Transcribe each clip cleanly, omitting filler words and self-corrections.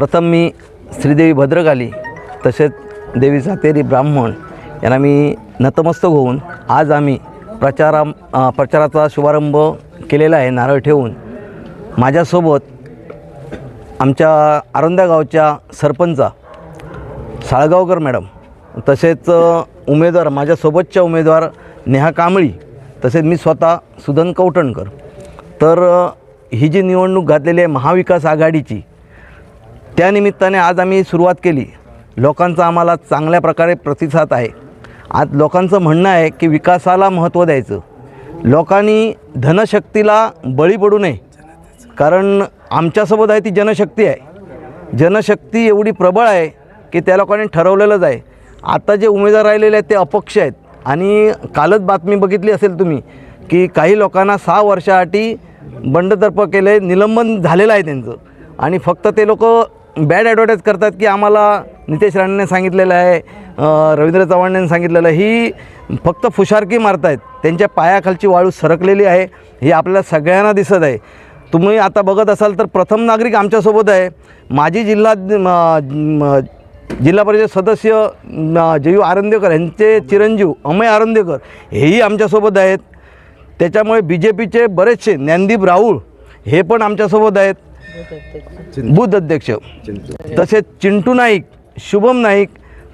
प्रथम मी श्रीदेवी भद्रकाली तसेच देवी सातेरी ब्राह्मण यांना मी नतमस्तक होऊन आज आम्ही प्रचाराचा शुभारंभ केलेला आहे नारळ ठेवून. माझ्यासोबत आमच्या आरोंदा गावच्या सरपंचा साळगावकर मॅडम तसेच उमेदवार माझ्यासोबतच्या उमेदवार नेहा कांबळी तसेच मी स्वतः सुदन कवठणकर. तर ही जी निवडणूक घातलेली आहे महाविकास आघाडीची, त्यानिमित्ताने आज आम्ही सुरुवात केली. लोकांचा आम्हाला चांगल्या प्रकारे प्रतिसाद आहे. आज लोकांचं म्हणणं आहे की विकासाला महत्त्व द्यायचं, लोकांनी धनशक्तीला बळी पडू नये. कारण आमच्यासोबत आहे ती जनशक्ती आहे. जनशक्ती एवढी प्रबळ आहे की त्या लोकांनी ठरवलेलंच आहे. आता जे उमेदवार राहिलेले आहेत ते अपक्ष आहेत. आणि कालच बातमी बघितली असेल तुम्ही की काही लोकांना 6 वर्षाआधी बंडतर्फ केलं आहे, निलंबन झालेलं आहे त्यांचं. आणि फक्त ते लोक बॅड ॲडव्हर्टाईज करतात की आम्हाला नितेश राणेंनी सांगितलेलं आहे, रवींद्र चव्हाणांनी सांगितलेलं आहे. ही फक्त फुशारकी मारत आहेत. त्यांच्या पायाखालची वाळू सरकलेली आहे हे आपल्याला सगळ्यांना दिसत आहे. तुम्ही आता बघत असाल तर प्रथम नागरिक आमच्यासोबत आहे. माजी जिल्हा परिषद सदस्य जयू आरंदेकर यांचे चिरंजीव अमय आरंदेकर हेही आमच्यासोबत आहेत. त्याच्यामुळे BJPचे बरेचसे ज्ञानदीप राऊळ हे पण आमच्यासोबत आहेत, बूथ अध्यक्ष. तसेच चिंटू नाईक, शुभम नाईक,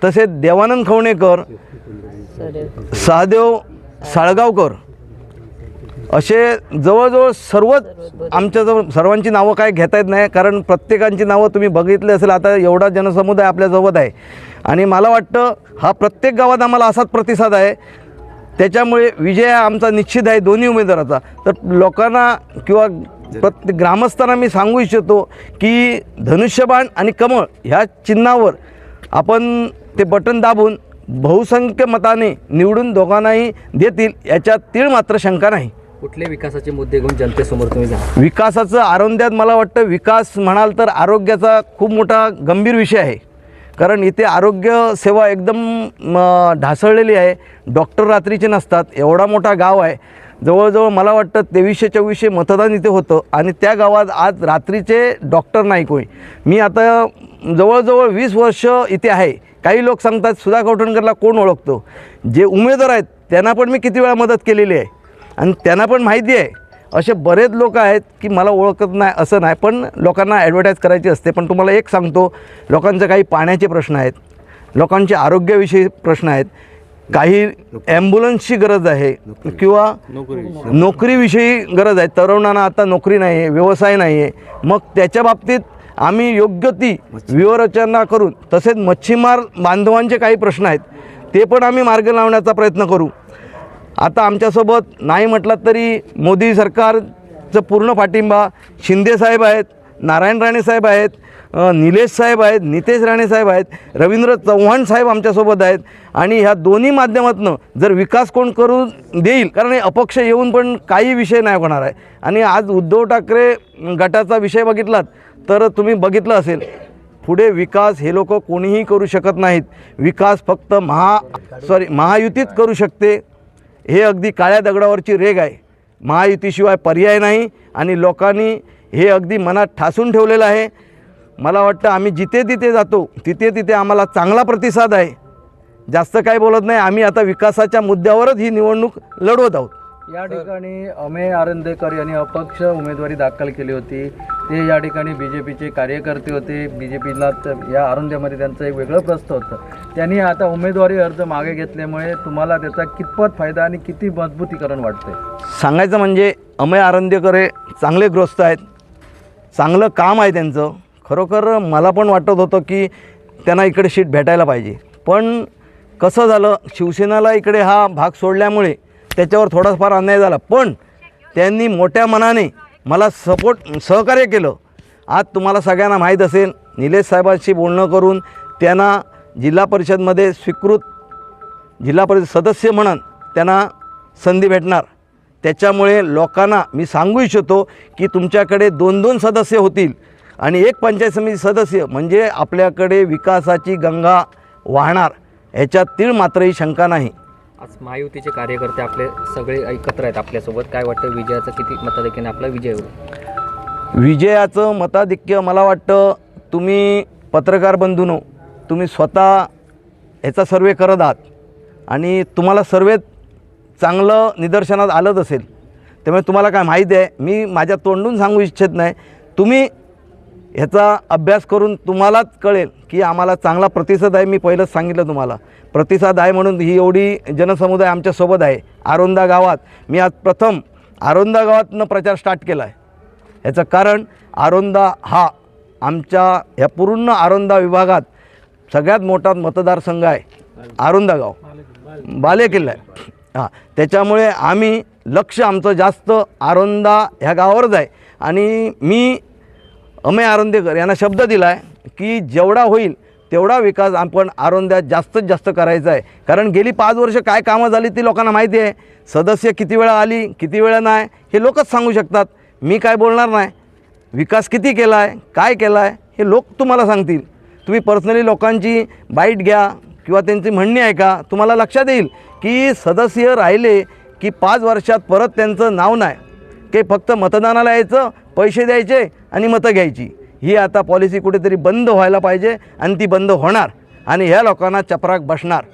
तसेच देवानंद खवणेकर, सहदेव साळगावकर असे जवळजवळ सर्वच आमच्याजवळ. सर्वांची नावं काय घेता येत नाही कारण प्रत्येकांची नावं तुम्ही बघितली असेल. आता एवढा जनसमुदाय आपल्यासोबत आहे आणि मला वाटतं हा प्रत्येक गावात आम्हाला असाच प्रतिसाद आहे. त्याच्यामुळे विजय हा आमचा निश्चित आहे दोन्ही उमेदवाराचा. तर लोकांना किंवा प्रत्येक ग्रामस्थांना मी सांगू इच्छितो की धनुष्यबाण आणि कमळ ह्या चिन्हावर आपण ते बटन दाबून बहुसंख्य मताने निवडून दोघांनाही देतील याच्यात तीळ मात्र शंका नाही. कुठले विकासाचे मुद्दे घेऊन जनतेसमोर तुम्ही जा? विकासाचं आरोंद्यात मला वाटतं विकास म्हणाल तर आरोग्याचा खूप मोठा गंभीर विषय आहे. कारण इथे आरोग्य सेवा एकदम ढासळलेली आहे. डॉक्टर रात्रीचे नसतात. एवढा मोठा गाव आहे. जवळजवळ मला वाटतं 2300-2400 मतदान इथे होतं आणि त्या गावात आज रात्रीचे डॉक्टर नाही कोणी. मी आता जवळजवळ 20 वर्ष इथे आहे. काही लोक सांगतात सुधा कवठणकरला कोण ओळखतो. जे उमेदवार आहेत त्यांना पण मी किती वेळा मदत केलेली आहे आणि त्यांना पण माहिती आहे. असे बरेच लोक आहेत की मला ओळखत नाही असं नाही, पण लोकांना ॲडव्हर्टाईज करायची असते. पण तुम्हाला एक सांगतो, लोकांचे काही पाण्याचे प्रश्न आहेत, लोकांचे आरोग्याविषयी प्रश्न आहेत, काही ॲम्ब्युलन्सची गरज आहे किंवा नोकरीविषयी गरज आहे. तरुणांना आता नोकरी नाही आहे, व्यवसाय नाही आहे. मग त्याच्या बाबतीत आम्ही योग्य ती व्यूहरचना करून तसेच मच्छीमार बांधवांचे काही प्रश्न आहेत ते पण आम्ही मार्ग लावण्याचा प्रयत्न करू. आता आमच्यासोबत नाही म्हटलं तरी मोदी सरकारचं पूर्ण पाठिंबा शिंदेसाहेब आहेत, नारायण राणे साहेब आहेत, निलेश साहेब आहेत, नितेश राणे साहेब आहेत, रवींद्र चव्हाण साहेब आमच्यासोबत आहेत. आणि ह्या दोन्ही माध्यमातून जर विकास कोण करून देईल, कारण हे अपक्ष येऊन पण काही विषय नाही होणार आहे. आणि आज उद्धव ठाकरे गटाचा विषय बघितलात तर तुम्ही बघितलं असेल, पुढे विकास हे लोक कोणीही करू शकत नाहीत. विकास फक्त महायुतीत करू शकते. हे अगदी काळ्या दगडावरची रेघ आहे. महायुतीशिवाय पर्याय नाही आणि लोकांनी हे अगदी मनात ठासून ठेवलेलं आहे. मला वाटतं आम्ही जिथे तिथे जातो तिथे आम्हाला चांगला प्रतिसाद आहे. जास्त काही बोलत नाही. आम्ही आता विकासाच्या मुद्द्यावरच ही निवडणूक लढवत आहोत. या ठिकाणी अमेय आरंदेकर यांनी अपक्ष उमेदवारी दाखल केली होती. ते या ठिकाणी BJPचे कार्यकर्ते होते. BJPला या आरोंद्यामध्ये त्यांचं एक वेगळं प्रस्थ होतं. त्यांनी आता उमेदवारी अर्ज मागे घेतल्यामुळे तुम्हाला त्याचा कितपत फायदा आणि किती मजबूतीकरण वाटते? सांगायचं म्हणजे अमेय आरंदेकर हे चांगले गृहस्थ आहेत, चांगलं काम आहे त्यांचं. खरोखर मला पण वाटत होतं की त्यांना इकडे सीट भेटायला पाहिजे. पण कसं झालं, शिवसेनेला इकडे हा भाग सोडल्यामुळे त्याच्यावर थोडाफार अन्याय झाला. पण त्यांनी मोठ्या मनाने मला सहकार्य केलं. आज तुम्हाला सगळ्यांना माहीत असेल, निलेश साहेबांशी बोलणं करून त्यांना जिल्हा परिषदमध्ये स्वीकृत जिल्हा परिषद सदस्य म्हणून त्यांना संधी भेटणार. त्याच्यामुळे लोकांना मी सांगू इच्छितो की तुमच्याकडे 2-2 सदस्य होतील आणि एक पंचायत समिती सदस्य म्हणजे आपल्याकडे विकासाची गंगा वाहणार, ह्याच्यात तीळ मात्रही शंका नाही. आज महायुतीचे कार्यकर्ते आपले सगळे एकत्र आहेत आपल्यासोबत. काय वाटतं विजयाचं किती मताधिक्याने आपला विजय होईल? विजयाचं मताधिक्य मला वाटतं तुम्ही पत्रकार बंधूनो, तुम्ही स्वतः ह्याचा सर्वे करत आहात आणि तुम्हाला सर्वेत चांगलं निदर्शनात आलंच असेल. त्यामुळे तुम्हाला काय माहीत आहे, मी माझ्या तोंडून सांगू इच्छित नाही. तुम्ही ह्याचा अभ्यास करून तुम्हालाच कळेल की आम्हाला चांगला प्रतिसाद आहे. मी पहिलंच सांगितलं तुम्हाला प्रतिसाद आहे म्हणून ही एवढी जनसमुदाय आमच्यासोबत आहे. आरोंदा गावात मी आज प्रथम आरोंदा गावातनं प्रचार स्टार्ट केला आहे. ह्याचं कारण आरोंदा हा आमच्या ह्या पूर्ण आरोंदा विभागात सगळ्यात मोठा मतदारसंघ आहे. आरोंदा गाव बालेकिल्ला आहे. हां, त्याच्यामुळे आम्ही लक्ष आमचं जास्त आरोंदा ह्या गावावरच आहे. आणि मी अमेय आरोंदेकर यांना शब्द दिला आहे की जेवढा होईल तेवढा विकास आपण आरोंद्यात जास्तीत जास्त करायचा आहे. कारण गेली 5 वर्ष काय कामं झाली ती लोकांना माहिती आहे. सदस्य किती वेळा आली किती वेळा नाही हे लोकच सांगू शकतात. मी काय बोलणार नाही. विकास किती केला आहे काय केला आहे हे लोक तुम्हाला सांगतील. तुम्ही पर्सनली लोकांची बाईट घ्या किंवा त्यांची म्हणणी ऐका, तुम्हाला लक्षात येईल की सदस्य राहिले की 5 वर्षात परत त्यांचं नाव नाही की फक्त मतदानाला यायचं, पैसे द्यायचे आणि मतं घ्यायची. ही आता पॉलिसी कुठेतरी बंद व्हायला पाहिजे आणि ती बंद होणार आणि ह्या लोकांना चपराक बसणार.